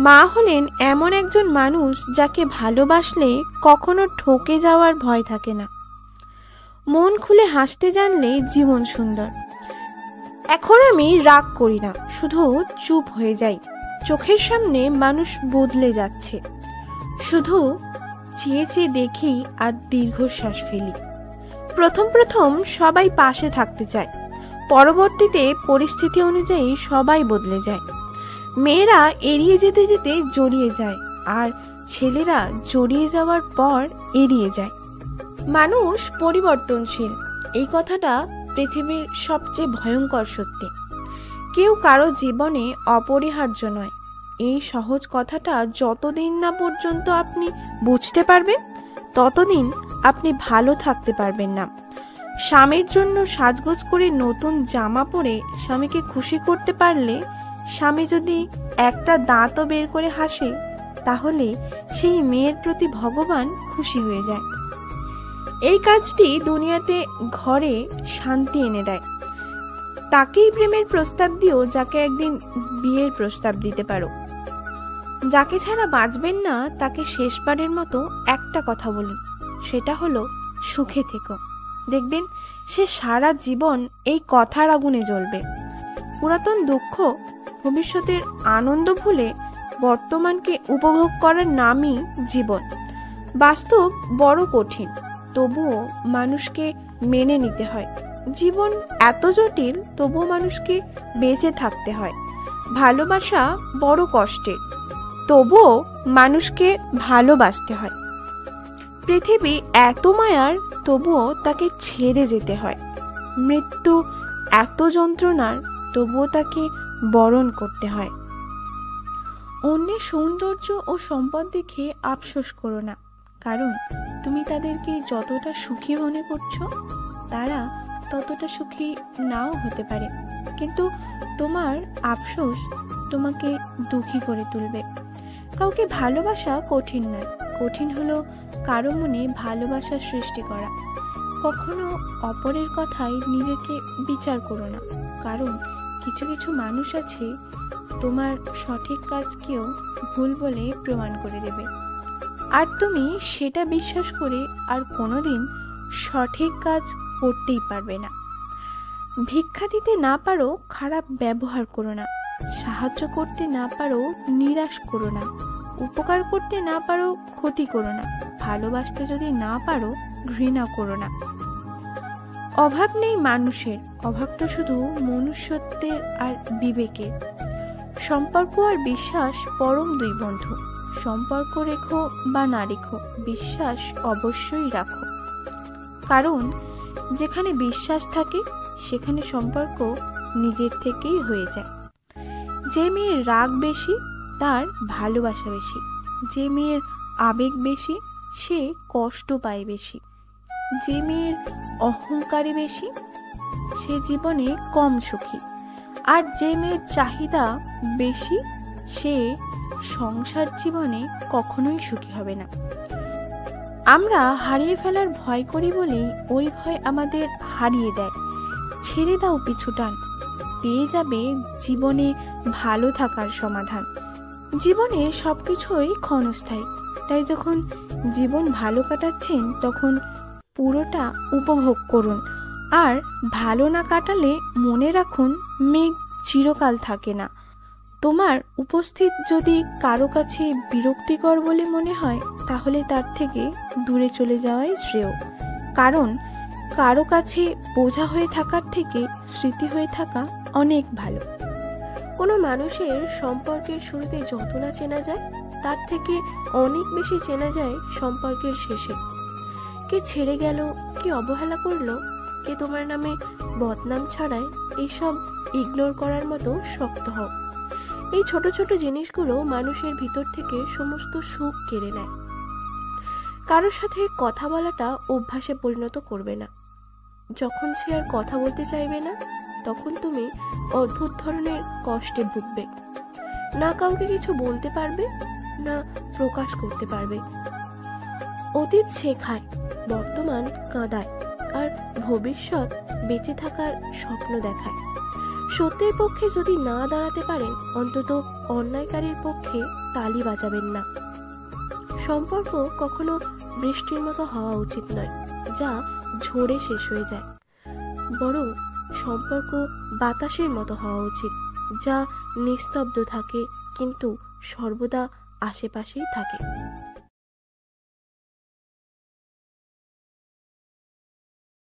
মা হলেন এমন একজন মানুষ যাকে ভালোবাসলে কখনো ঠকে যাওয়ার ভয় থাকে না। মন খুলে হাসতে জানলে জীবন সুন্দর। এখন আমি রাগ করি না, শুধু চুপ হয়ে যাই। চোখের সামনে মানুষ বদলে যাচ্ছে, শুধু চেয়ে চেয়ে দেখি আর দীর্ঘশ্বাস ফেলি। প্রথম প্রথম সবাই পাশে থাকতে চায়, পরবর্তীতে পরিস্থিতি অনুযায়ী সবাই বদলে যায়। মেয়েরা এড়িয়ে যেতে যেতে জড়িয়ে যায়, আর ছেলেরা জড়িয়ে যাওয়ার পর এড়িয়ে যায়। মানুষ পরিবর্তনশীল, এই কথাটা পৃথিবীর সবচেয়ে ভয়ঙ্কর সত্যি। কেউ কারো জীবনে অপরিহার্য নয়, এই সহজ কথাটা যতদিন না পর্যন্ত আপনি বুঝতে পারবেন ততদিন আপনি ভালো থাকতে পারবেন না। স্বামীর জন্য সাজগোজ করে নতুন জামা পরে স্বামীকে খুশি করতে পারলে, স্বামী যদি একটা দাঁতও বের করে হাসে, তাহলে সেই মেয়ের প্রতি ভগবান খুশি হয়ে যায়। এই কাজটি দুনিয়াতে ঘরে শান্তি এনে দেয়। তাকেই প্রেমের প্রস্তাব দিও যাকে একদিন বিয়ের প্রস্তাব দিতে পারো। যাকে ছাড়া বাঁচবেন না তাকে শেষবারের মতো একটা কথা বলুন, সেটা হলো সুখে থেকো। দেখবেন সে সারা জীবন এই কথার আগুনে জ্বলবে। পুরাতন দুঃখ, ভবিষ্যতের আনন্দ ভুলে বর্তমানকে উপভোগ করার নামই জীবন। বাস্তব বড় কঠিন, তবুও মানুষকে মেনে নিতে হয়। জীবন এত জটিল, তবুও মানুষকে বেঁচে থাকতে হয়। ভালোবাসা বড় কষ্টের, তবুও মানুষকে ভালোবাসতে হয়। পৃথিবী এত মায়ার, তবুও তাকে ছেড়ে যেতে হয়। মৃত্যু এত যন্ত্রণার, তবুও তাকে বরণ করতে হয়। অন্যের সৌন্দর্য ও সম্পদ দেখে আফসোস করো না, কারণ তুমি তাদেরকে যতটা সুখী মনে করছো, তারা ততটা সুখী নাও হতে পারে। কিন্তু তোমার আফসোস তোমাকে দুঃখী করে তুলবে। কাউকে ভালোবাসা কঠিন নয়, কঠিন হলো কারো মনে ভালোবাসার সৃষ্টি করা। কখনো অপরের কথায় নিজেকে বিচার করো না, কারণ কিছু কিছু মানুষ আছে তোমার সঠিক কাজকেও ভুল বলে প্রমাণ করে দেবে, আর তুমি সেটা বিশ্বাস করে আর কোনোদিন সঠিক কাজ করতেই পারবে না। ভিক্ষা দিতে না পারো, খারাপ ব্যবহার করো না। সাহায্য করতে না পারো, নিরাশ করো না। উপকার করতে না পারো, ক্ষতি করো না। ভালোবাসতে যদি না পারো, ঘৃণা করো না। অভাব নেই মানুষের, অভাবটা শুধু মনুষ্যত্বের আর বিবেকের। সম্পর্ক আর বিশ্বাস পরম দুই বন্ধু। সম্পর্ক রেখো বা না রেখো, বিশ্বাস অবশ্যই রাখো, কারণ যেখানে বিশ্বাস থাকে সেখানে সম্পর্ক নিজের থেকেই হয়ে যায়। যে মেয়ের রাগ বেশি তার ভালোবাসা বেশি, যে মেয়ের আবেগ বেশি সে কষ্ট পায় বেশি, যে মেয়ের অহংকারী বেশি সে জীবনে কম সুখী, আর যে মেয়ের চাহিদা বেশি সে সংসার জীবনে কখনোই সুখী হবে না। আমরা হারিয়ে ফেলার ভয় করি বলেই ওই ভয় আমাদের হারিয়ে দেয়। ছেড়ে দাও পিছুটান, পেয়ে যাবে জীবনে ভালো থাকার সমাধান। জীবনে সবকিছুই ক্ষণস্থায়ী, তাই যখন জীবন ভালো কাটাচ্ছেন তখন পুরোটা উপভোগ করুন, আর ভালো না কাটালে মনে রাখুন মেঘ চিরকাল থাকে না। তোমার উপস্থিত যদি কারো কাছে বিরক্তিকর বলে মনে হয়, তাহলে তার থেকে দূরে চলে যাওয়াই শ্রেয়, কারণ কারো কাছে বোঝা হয়ে থাকার থেকে স্মৃতি হয়ে থাকা অনেক ভালো। কোনো মানুষের সম্পর্কের শুরুতে যত না চেনা যায়, তার থেকে অনেক বেশি চেনা যায় সম্পর্কের শেষে। কে ছেড়ে গেল, কে অবহেলা করলো, কে তোমার নামে বদনাম ছড়ায়, এইসব ইগনোর করার মতো শক্ত হও। এই ছোট ছোট জিনিসগুলো মানুষের ভিতর থেকে সমস্ত সুখ কেড়ে নেয়। কারোর সাথে কথা বলাটা অভ্যাসে পরিণত করবে না। যখন সে আর কথা বলতে চাইবে না, তখন তুমি অদ্ভুত ধরনের কষ্টে ভুগবে। না কাউকে কিছু বলতে পারবে, না প্রকাশ করতে পারবে। অতীত শেখায়, বর্তমান কাঁদায়, আর ভবিষ্যৎ বেঁচে থাকার স্বপ্ন দেখায়। সত্যের পক্ষে যদি না দাঁড়াতে পারেন, অন্তত অন্যায়কারীর পক্ষে তালি বাজাবেন না। সম্পর্ক কখনো বৃষ্টির মতো হওয়া উচিত নয়, যা ঝরে শেষ হয়ে যায়। বরং সম্পর্ক বাতাসের মতো হওয়া উচিত, যা নিস্তব্ধ থাকে কিন্তু সর্বদা আশেপাশেই থাকে।